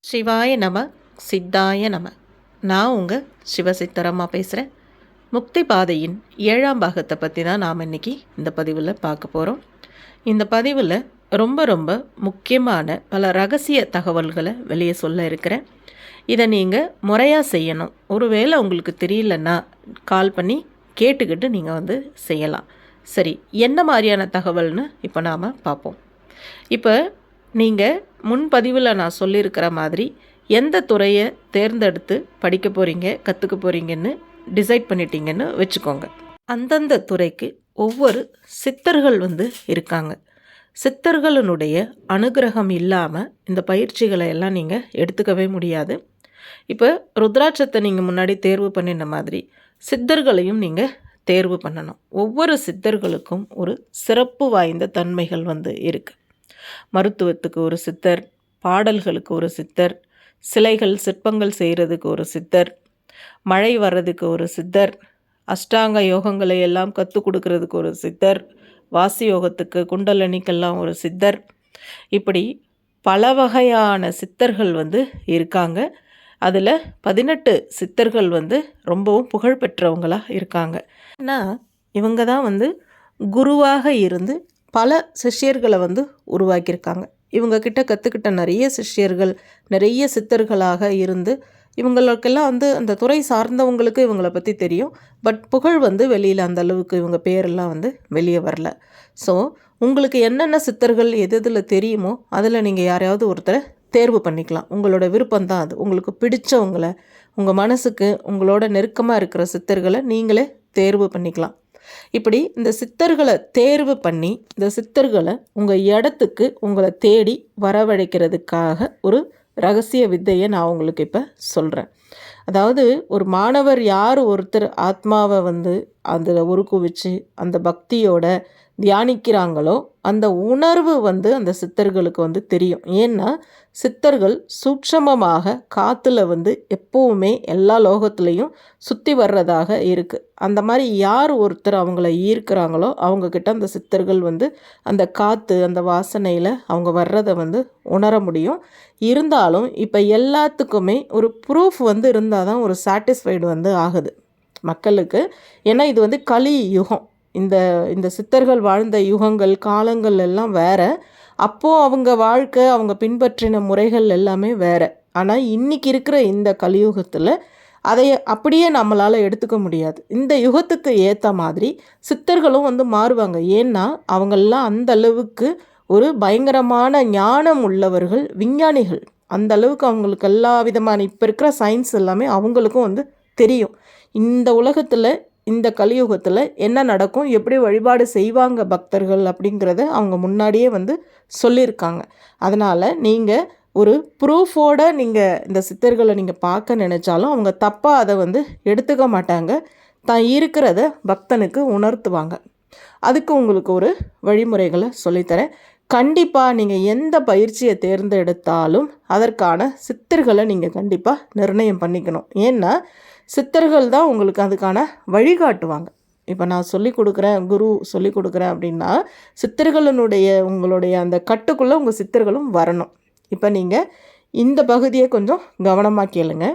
சிவாய நம சித்தாய நம. நான் உங்கள் சிவசித்தரம்மா பேசுகிறேன். முக்தி பாதையின் 7ஆம் பாகத்தை பற்றி தான் நாம் இன்றைக்கி இந்த பதிவில் பார்க்க போகிறோம். இந்த பதிவில் ரொம்ப ரொம்ப முக்கியமான பல ரகசிய தகவல்களை வெளியே சொல்ல இருக்கிறேன். இதை நீங்கள் முறையாக செய்யணும். ஒருவேளை உங்களுக்கு தெரியலன்னா கால் பண்ணி கேட்டுக்கிட்டு நீங்கள் செய்யலாம். சரி, என்ன மாதிரியான தகவல்னு இப்போ நாம் பார்ப்போம். இப்போ நீங்கள் முன்பதிவில் நான் சொல்லியிருக்கிற மாதிரி எந்த துறையை தேர்ந்தெடுத்து படிக்க போகிறீங்க, கற்றுக்க போகிறீங்கன்னு டிசைட் பண்ணிட்டீங்கன்னு வச்சுக்கோங்க. அந்தந்த துறைக்கு ஒவ்வொரு சித்தர்கள் இருக்காங்க. சித்தர்களுடைய அனுகிரகம் இல்லாமல் இந்த பயிற்சிகளை எல்லாம் நீங்கள் எடுத்துக்கவே முடியாது. இப்போ ருத்ராட்சத்தை நீங்கள் முன்னாடி தேர்வு பண்ணின மாதிரி சித்தர்களையும் நீங்கள் தேர்வு பண்ணணும். ஒவ்வொரு சித்தர்களுக்கும் ஒரு சிறப்பு வாய்ந்த தன்மைகள் இருக்குது. மருத்துவத்துக்கு ஒரு சித்தர், பாடல்களுக்கு ஒரு சித்தர், சிலைகள் சிற்பங்கள் செய்கிறதுக்கு ஒரு சித்தர், மழை வர்றதுக்கு ஒரு சித்தர், அஷ்டாங்க யோகங்களை எல்லாம் கற்றுக் கொடுக்கறதுக்கு ஒரு சித்தர், வாசி யோகத்துக்கு குண்டலினிக்கெல்லாம் ஒரு சித்தர், இப்படி பல வகையான சித்தர்கள் இருக்காங்க. அதில் 18 சித்தர்கள் ரொம்பவும் புகழ்பெற்றவங்களாக இருக்காங்க. ஏன்னா இவங்க தான் குருவாக இருந்து பல சிஷ்யர்களை உருவாக்கியிருக்காங்க. இவங்கக்கிட்ட கற்றுக்கிட்ட நிறைய சிஷ்யர்கள் நிறைய சித்தர்களாக இருந்து இவங்களுக்கெல்லாம் அந்த துறை சார்ந்தவங்களுக்கு இவங்களை பற்றி தெரியும். பட் புகழ் வெளியில் அந்த அளவுக்கு இவங்க பேரெல்லாம் வெளியே வரல. ஸோ உங்களுக்கு என்னென்ன சித்தர்கள் எதில் தெரியுமோ அதில் நீங்கள் யாரையாவது ஒருத்தரை தேர்வு பண்ணிக்கலாம். உங்களோட விருப்பம்தான் அது. உங்களுக்கு பிடிச்சவங்களை, உங்கள் மனசுக்கு உங்களோட நெருக்கமாக இருக்கிற சித்தர்களை நீங்களே தேர்வு பண்ணிக்கலாம். இப்படி இந்த சித்தர்களை தேர்வு பண்ணி இந்த சித்தர்களை உங்கள் இடத்துக்கு உங்களை தேடி வரவழைக்கிறதுக்காக ஒரு ரகசிய வித்தையை நான் உங்களுக்கு இப்போ சொல்கிறேன். அதாவது ஒரு மாணவர் யார் ஒருத்தர் ஆத்மாவை அதில் உருக்குவிச்சு அந்த பக்தியோட தியானிக்கிறாங்களோ அந்த உணர்வு அந்த சித்தர்களுக்கு தெரியும். ஏன்னா சித்தர்கள் சூட்சமமாக காற்றுல எப்போவுமே எல்லா லோகத்துலேயும் சுற்றி வர்றதாக இருக்குது. அந்த மாதிரி யார் ஒருத்தர் அவங்கள ஈர்க்கிறாங்களோ அவங்கக்கிட்ட அந்த சித்தர்கள் அந்த காற்று அந்த வாசனையில் அவங்க வர்றதை உணர முடியும். இருந்தாலும் இப்போ எல்லாத்துக்குமே ஒரு ப்ரூஃப் இருந்தால் தான் ஒரு சாட்டிஸ்ஃபைடு ஆகுது மக்களுக்கு. ஏன்னா இது கலி யுகம். இந்த சித்தர்கள் வாழ்ந்த யுகங்கள் காலங்கள் எல்லாம் வேறு. அப்போது அவங்க வாழ்க்கை அவங்க பின்பற்றின முறைகள் எல்லாமே வேறு. ஆனால் இன்றைக்கி இருக்கிற இந்த கலியுகத்தில் அதை அப்படியே நம்மளால் எடுத்துக்க முடியாது. இந்த யுகத்துக்கு ஏற்ற மாதிரி சித்தர்களும் மாறுவாங்க. ஏன்னா அவங்கெல்லாம் அந்த அளவுக்கு ஒரு பயங்கரமான ஞானம் உள்ளவர்கள், விஞ்ஞானிகள். அந்த அளவுக்கு அவங்களுக்கு எல்லா விதமான இப்போ இருக்கிற சயின்ஸ் எல்லாமே அவங்களுக்கும் தெரியும். இந்த உலகத்தில் இந்த கலியுகத்தில் என்ன நடக்கும், எப்படி வழிபாடு செய்வாங்க பக்தர்கள் அப்படிங்கிறத அவங்க முன்னாடியே சொல்லியிருக்காங்க. அதனால் நீங்கள் ஒரு ப்ரூஃபோடு நீங்கள் இந்த சித்தர்களை நீங்கள் பார்க்க நினச்சாலும் அவங்க தப்பாக அதை எடுத்துக்க மாட்டாங்க. தான் இருக்கிறத பக்தனுக்கு உணர்த்துவாங்க. அதுக்கு உங்களுக்கு ஒரு வழிமுறைகளை சொல்லித்தரேன். கண்டிப்பாக நீங்கள் எந்த பயிற்சியை தேர்ந்தெடுத்தாலும் அதற்கான சித்தர்களை நீங்கள் கண்டிப்பாக நிர்ணயம் பண்ணிக்கணும். ஏன்னா சித்தர்கள் தான் உங்களுக்கு அதுக்கான வழிகாட்டுவாங்க. இப்போ நான் சொல்லிக் கொடுக்குறேன், குரு சொல்லிக் கொடுக்குறேன் அப்படின்னா சித்தர்களுடைய உங்களுடைய அந்த கட்டுக்குள்ளே உங்கள் சித்தர்களும் வரணும். இப்போ நீங்கள் இந்த பகுதியை கொஞ்சம் கவனமாக கேளுங்க.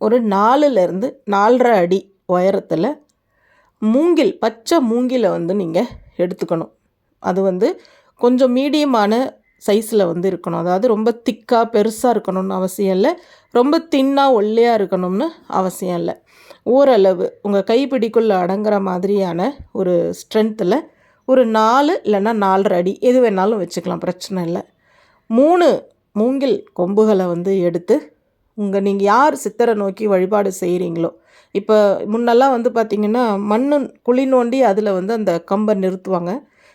ஒரு 4லேருந்து 4.5 அடி உயரத்தில் மூங்கில், பச்சை மூங்கிலை நீங்கள் எடுத்துக்கணும். அது கொஞ்சம் மீடியமான சைஸில் இருக்கணும். அதாவது ரொம்ப திக்காக பெருசாக இருக்கணும்னு அவசியம் இல்லை, ரொம்ப தின்னாக ஒல்லையாக இருக்கணும்னு அவசியம் இல்லை. ஓரளவு உங்கள் கைப்பிடிக்குள்ளே அடங்குற மாதிரியான ஒரு ஸ்ட்ரென்த்தில் ஒரு 4 இல்லைன்னா 4.5 அடி எது வேணாலும் வச்சுக்கலாம், பிரச்சனை இல்லை. 3 மூங்கில் கொம்புகளை எடுத்து நீங்கள் யார் சித்தரை நோக்கி வழிபாடு செய்கிறீங்களோ, இப்போ முன்னெல்லாம் பார்த்திங்கன்னா குழி நோண்டி அதில் அந்த கம்பை நிறுத்துவாங்க.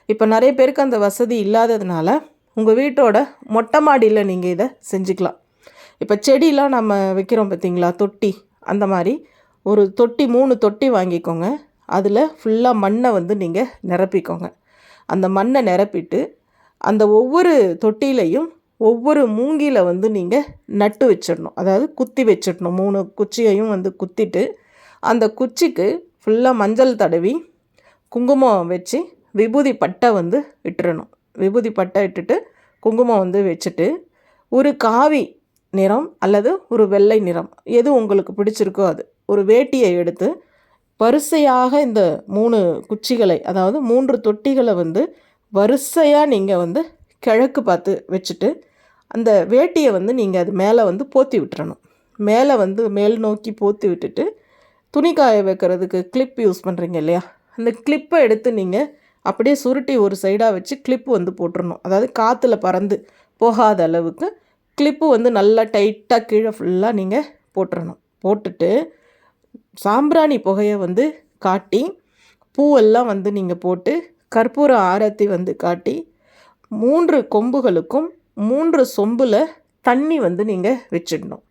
இப்போ நிறைய பேருக்கு அந்த வசதி இல்லாததுனால உங்கள் வீட்டோட மொட்டை மாடியில் நீங்கள் இதை செஞ்சுக்கலாம். இப்போ செடியெலாம் நம்ம வைக்கிறோம் பார்த்திங்களா, தொட்டி, அந்த மாதிரி ஒரு தொட்டி 3 தொட்டி வாங்கிக்கோங்க. அதில் ஃபுல்லாக மண்ணை நீங்கள் நிரப்பிக்கோங்க. அந்த மண்ணை நிரப்பிட்டு அந்த ஒவ்வொரு தொட்டிலையும் ஒவ்வொரு மூங்கில நீங்கள் நட்டு வச்சிடணும். அதாவது குத்தி வச்சிடணும். 3 குச்சியையும் குத்திட்டு அந்த குச்சிக்கு ஃபுல்லாக மஞ்சள் தடவி குங்குமம் வச்சு விபூதி பட்டை விட்டுறணும். விபூதி பட்டை இட்டுட்டு குங்குமம் வச்சுட்டு ஒரு காவி நிறம் அல்லது ஒரு வெள்ளை நிறம் எது உங்களுக்கு பிடிச்சிருக்கோ அது ஒரு வேட்டியை எடுத்து வரிசையாக இந்த 3 குச்சிகளை, அதாவது 3 தொட்டிகளை வந்து வரிசையாக நீங்கள் வந்து கிழக்கு பார்த்து வச்சுட்டு அந்த வேட்டியை வந்து நீங்கள் அது மேலே வந்து போத்தி விட்டுறணும். மேலே வந்து மேல் நோக்கி போத்தி விட்டுட்டு துணி காய வைக்கிறதுக்கு கிளிப் யூஸ் பண்ணுறீங்க இல்லையா, அந்த கிளிப்பை எடுத்து நீங்கள் அப்படியே சுருட்டி ஒரு சைடாக வச்சு கிளிப்பு வந்து போட்டுடணும். அதாவது காற்றுல பறந்து போகாத அளவுக்கு கிளிப்பு வந்து நல்லா டைட்டாக கீழே ஃபுல்லாக நீங்கள் போட்டுறணும். போட்டுட்டு சாம்பிராணி புகையை வந்து காட்டி பூவெல்லாம் வந்து நீங்கள் போட்டு கற்பூர ஆரத்தி வந்து காட்டி 3 கொம்புகளுக்கும் 3 சொம்பில் தண்ணி வந்து நீங்கள் வச்சிடணும்.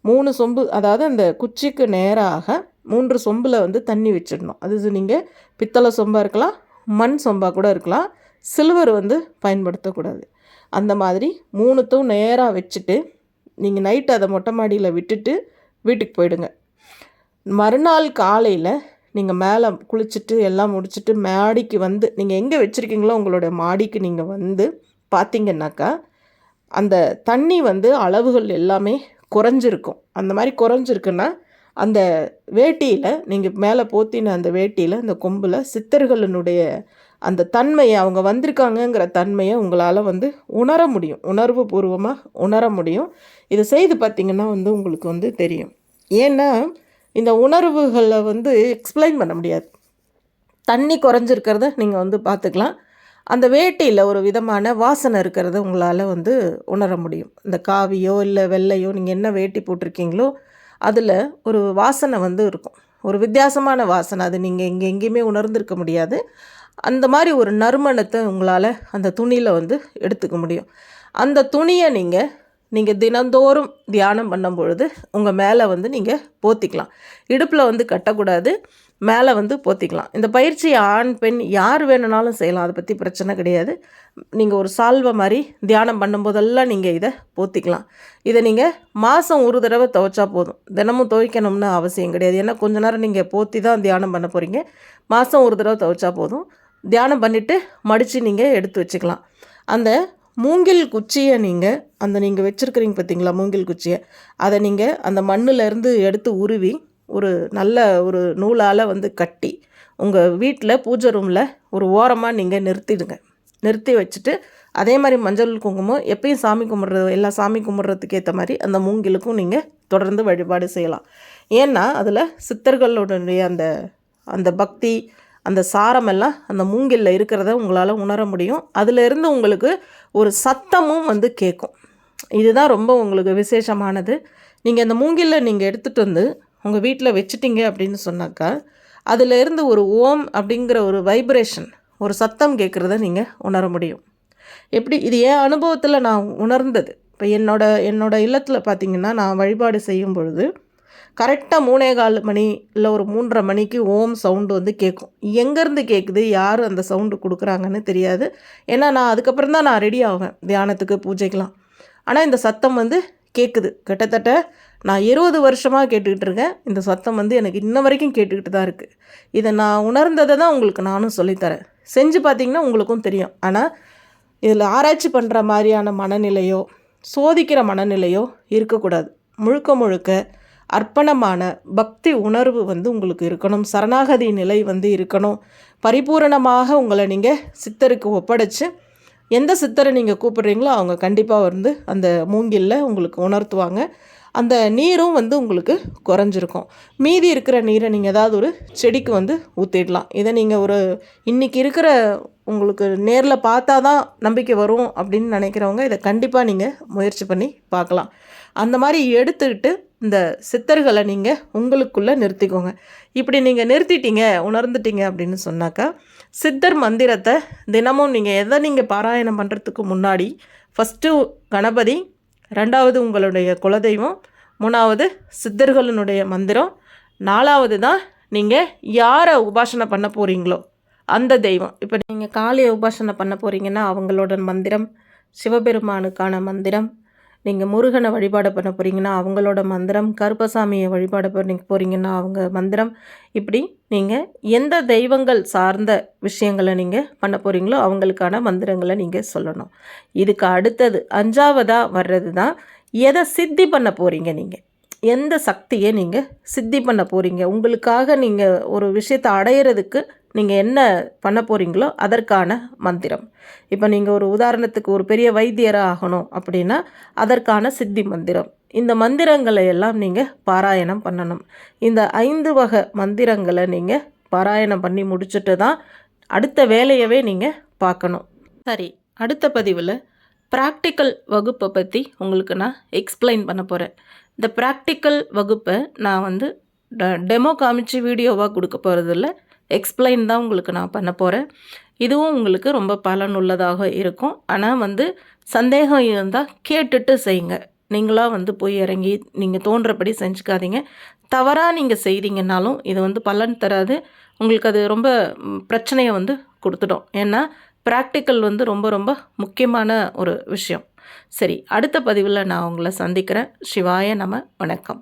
3 சொம்பு, அதாவது அந்த குச்சிக்கு நேராக 3 சொம்பில் வந்து தண்ணி வச்சிடணும். அது நீங்கள் பித்தளை சொம்பாக இருக்கலாம், மண் சொம்பாக கூட இருக்கலாம், சில்வர் வந்து பயன்படுத்தக்கூடாது. அந்த மாதிரி 3த்தும் நேராக வச்சுட்டு நீங்கள் நைட்டு அதை மொட்டை மாடியில் விட்டுட்டு வீட்டுக்கு போயிடுங்க. மறுநாள் காலையில் நீங்கள் மேலே குளிச்சுட்டு எல்லாம் முடிச்சுட்டு மாடிக்கு வந்து நீங்கள் எங்கே வச்சுருக்கீங்களோ உங்களுடைய மாடிக்கு நீங்கள் வந்து பார்த்திங்கன்னாக்கா அந்த தண்ணி வந்து அளவுகள் எல்லாமே குறைஞ்சிருக்கும். அந்த மாதிரி குறைஞ்சிருக்குன்னா அந்த வேட்டியில் நீங்கள் மேலே போத்தின அந்த வேட்டியில் அந்த கொம்பில் சித்தர்களினுடைய அந்த தன்மையை, அவங்க வந்திருக்காங்கங்கிற தன்மையை உங்களால் வந்து உணர முடியும், உணர்வு பூர்வமாக உணர முடியும். இதை செய்து பார்த்திங்கன்னா வந்து உங்களுக்கு வந்து தெரியும். ஏன்னா இந்த உணர்வுகளை வந்து எக்ஸ்பிளைன் பண்ண முடியாது. தண்ணி குறைஞ்சிருக்கிறத நீங்கள் வந்து பார்த்துக்கலாம். அந்த வேட்டியில் ஒரு விதமான வாசனை இருக்கிறத உங்களால் வந்து உணர முடியும். இந்த காவியோ இல்லை வெள்ளையோ நீங்கள் என்ன வேட்டி போட்டிருக்கீங்களோ அதில் ஒரு வாசனை வந்து இருக்கும், ஒரு வித்தியாசமான வாசனை. அது நீங்கள் எங்கேயுமே உணர்ந்திருக்க முடியாது. அந்த மாதிரி ஒரு நறுமணத்தை உங்களால் அந்த துணியில் வந்து எடுத்துக்க முடியும். அந்த துணியை நீங்கள் தினந்தோறும் தியானம் பண்ணும் பொழுது உங்கள் மேலே வந்து நீங்கள் போத்திக்கலாம். இடுப்பில் வந்து கட்டக்கூடாது, மேலே வந்து போத்திக்கலாம். இந்த பயிற்சி ஆண் பெண் யார் வேணுனாலும் செய்யலாம், அதை பற்றி பிரச்சனை கிடையாது. நீங்கள் ஒரு சால்வை மாதிரி தியானம் பண்ணும்போதெல்லாம் நீங்கள் இதை போத்திக்கலாம். இதை நீங்கள் மாதம் ஒரு தடவை துவைச்சா போதும், தினமும் துவைக்கணும்னு அவசியம் கிடையாது. ஏன்னா கொஞ்ச நேரம் நீங்கள் போத்தி தான் தியானம் பண்ண போகிறீங்க. மாதம் ஒரு தடவை துவைச்சா போதும். தியானம் பண்ணிவிட்டு மடித்து நீங்கள் எடுத்து வச்சுக்கலாம். அந்த மூங்கில் குச்சியை நீங்கள் வச்சுருக்கிறீங்க பார்த்தீங்களா, மூங்கில் குச்சியை, அதை நீங்கள் அந்த மண்ணிலேருந்து எடுத்து உருவி ஒரு நல்ல ஒரு நூலால் வந்து கட்டி உங்கள் வீட்டில் பூஜை ரூமில் ஒரு ஓரமாக நீங்கள் நிறுத்திடுங்க. நிறுத்தி வச்சுட்டு அதே மாதிரி மஞ்சள் குங்குமம் எப்பயும் சாமி கும்பிட்றது, எல்லா சாமி கும்பிட்றதுக்கு ஏற்ற மாதிரி அந்த மூங்கிலுக்கும் நீங்கள் தொடர்ந்து வழிபாடு செய்யலாம். ஏன்னா அதில் சித்தர்களுடைய அந்த பக்தி, அந்த சாரமெல்லாம் அந்த மூங்கிலில் இருக்கிறத உங்களால் உணர முடியும். அதிலிருந்து உங்களுக்கு ஒரு சத்தமும் வந்து கேட்கும். இதுதான் ரொம்ப உங்களுக்கு விசேஷமானது. நீங்கள் அந்த மூங்கிலில் நீங்கள் எடுத்துகிட்டு வந்து உங்கள் வீட்டில் வச்சுட்டிங்க அப்படின்னு சொன்னாக்கா அதிலிருந்து ஒரு ஓம் அப்படிங்கிற ஒரு வைப்ரேஷன், ஒரு சத்தம் கேட்குறத நீங்கள் உணர முடியும். எப்படி இது என் அனுபவத்தில் நான் உணர்ந்தது. இப்போ என்னோட இல்லத்தில் பார்த்திங்கன்னா நான் வழிபாடு செய்யும் பொழுது கரெக்டாக 3:15 மணி இல்லை ஒரு 3:30 மணிக்கு ஓம் சவுண்டு வந்து கேட்கும். எங்கேருந்து கேட்குது, யார் அந்த சவுண்டு கொடுக்குறாங்கன்னு தெரியாது. ஏன்னா நான் அதுக்கப்புறம் தான் நான் ரெடி ஆவேன் தியானத்துக்கு, பூஜைக்கெலாம். ஆனால் இந்த சத்தம் வந்து கேட்குது. கிட்டத்தட்ட நான் 20 வருஷமாக கேட்டுக்கிட்டு இருக்கேன். இந்த சத்தம் வந்து எனக்கு இன்ன வரைக்கும் கேட்டுக்கிட்டு தான் இருக்குது. இதை நான் உணர்ந்ததை தான் உங்களுக்கு நானும் சொல்லித்தரேன். செஞ்சு பார்த்திங்கன்னா உங்களுக்கும் தெரியும். ஆனால் இதில் ஆராய்ச்சி பண்ணுற மாதிரியான மனநிலையோ சோதிக்கிற மனநிலையோ இருக்கக்கூடாது. முழுக்க அர்ப்பணமான பக்தி உணர்வு வந்து உங்களுக்கு இருக்கணும். சரணாகதி நிலை வந்து இருக்கணும். பரிபூரணமாக உங்களை நீங்கள் சித்தருக்கு ஒப்படைச்சு எந்த சித்தரை நீங்கள் கூப்பிட்றீங்களோ அவங்க கண்டிப்பாக வந்து அந்த மூங்கிலில் உங்களுக்கு உணர்த்துவாங்க. அந்த நீரும் வந்து உங்களுக்கு குறைஞ்சிருக்கும். மீதி இருக்கிற நீரை நீங்கள் ஏதாவது ஒரு செடிக்கு வந்து ஊற்றிடலாம். இதை நீங்கள் இன்றைக்கி இருக்கிற உங்களுக்கு நேரில் பார்த்தா தான் நம்பிக்கை வரும் அப்படின்னு நினைக்கிறவங்க இதை கண்டிப்பாக நீங்கள் முயற்சி பண்ணி பார்க்கலாம். அந்த மாதிரி எடுத்துக்கிட்டு இந்த சித்தர்களை நீங்கள் உங்களுக்குள்ளே நிறுத்திக்கோங்க. இப்படி நீங்கள் நிறுத்திட்டீங்க, உணர்ந்துட்டீங்க அப்படின்னு சொன்னாக்கா சித்தர் மந்திரத்தை தினமும் நீங்கள் பாராயணம் பண்ணுறதுக்கு முன்னாடி ஃபஸ்ட்டு கணபதி, 2வது உங்களுடைய குலதெய்வம், 3வது சித்தர்களினுடைய மந்திரம், 4வது தான் நீங்கள் யாரை உபாசனை பண்ண போகிறீங்களோ அந்த தெய்வம். இப்போ நீங்கள் காளியை உபாசனை பண்ண போகிறீங்கன்னா அவங்களோட மந்திரம், சிவபெருமானுக்கான மந்திரம், நீங்கள் முருகனை வழிபாடு பண்ண போகிறீங்கன்னா அவங்களோட மந்திரம், கருப்பசாமியை வழிபாடு பண்ண போகிறீங்கன்னா அவங்க மந்திரம். இப்படி நீங்கள் எந்த தெய்வங்கள் சார்ந்த விஷயங்களை நீங்கள் பண்ண போகிறீங்களோ அவங்களுக்கான மந்திரங்களை நீங்கள் சொல்லணும். இதுக்கு அடுத்தது 5வதாக வர்றது தான் எதை சித்தி பண்ண போகிறீங்க நீங்கள், எந்த சக்தியை நீங்கள் சித்தி பண்ண போகிறீங்க, உங்களுக்காக நீங்கள் ஒரு விஷயத்தை அடையிறதுக்கு நீங்கள் என்ன பண்ண போகிறீங்களோ அதற்கான மந்திரம். இப்போ நீங்கள் ஒரு உதாரணத்துக்கு ஒரு பெரிய வைத்தியராக ஆகணும் அப்படின்னா அதற்கான சித்தி மந்திரம். இந்த மந்திரங்களை எல்லாம் நீங்கள் பாராயணம் பண்ணணும். இந்த 5 வகை மந்திரங்களை நீங்கள் பாராயணம் பண்ணி முடிச்சுட்டு தான் அடுத்த வேலையவே நீங்கள் பார்க்கணும். சரி, அடுத்த பதிவில் ப்ராக்டிக்கல் வகுப்பை பற்றி உங்களுக்கு நான் எக்ஸ்பிளைன் பண்ண போகிறேன். இந்த ப்ராக்டிக்கல் வகுப்பை நான் டெமோ காமிச்சு வீடியோவாக கொடுக்க போகிறதில்ல, எக்ஸ்பிளைன் தான் உங்களுக்கு நான் பண்ண போகிறேன். இதுவும் உங்களுக்கு ரொம்ப பலனுள்ளதாக இருக்கும். ஆனால் சந்தேகம் இருந்தால் கேட்டுட்டு செய்யுங்க. நீங்களாக போய் இறங்கி நீங்கள் தோன்றபடி செஞ்சுக்காதீங்க. தவறாக நீங்கள் செய்கிறீங்கன்னாலும் இது பலன் தராது. உங்களுக்கு அது ரொம்ப பிரச்சனையை கொடுத்துடும். ஏன்னா ப்ராக்டிக்கல் ரொம்ப ரொம்ப முக்கியமான ஒரு விஷயம். சரி, அடுத்த பதிவில் நான் உங்களை சந்திக்கிறேன். சிவாய நம. வணக்கம்.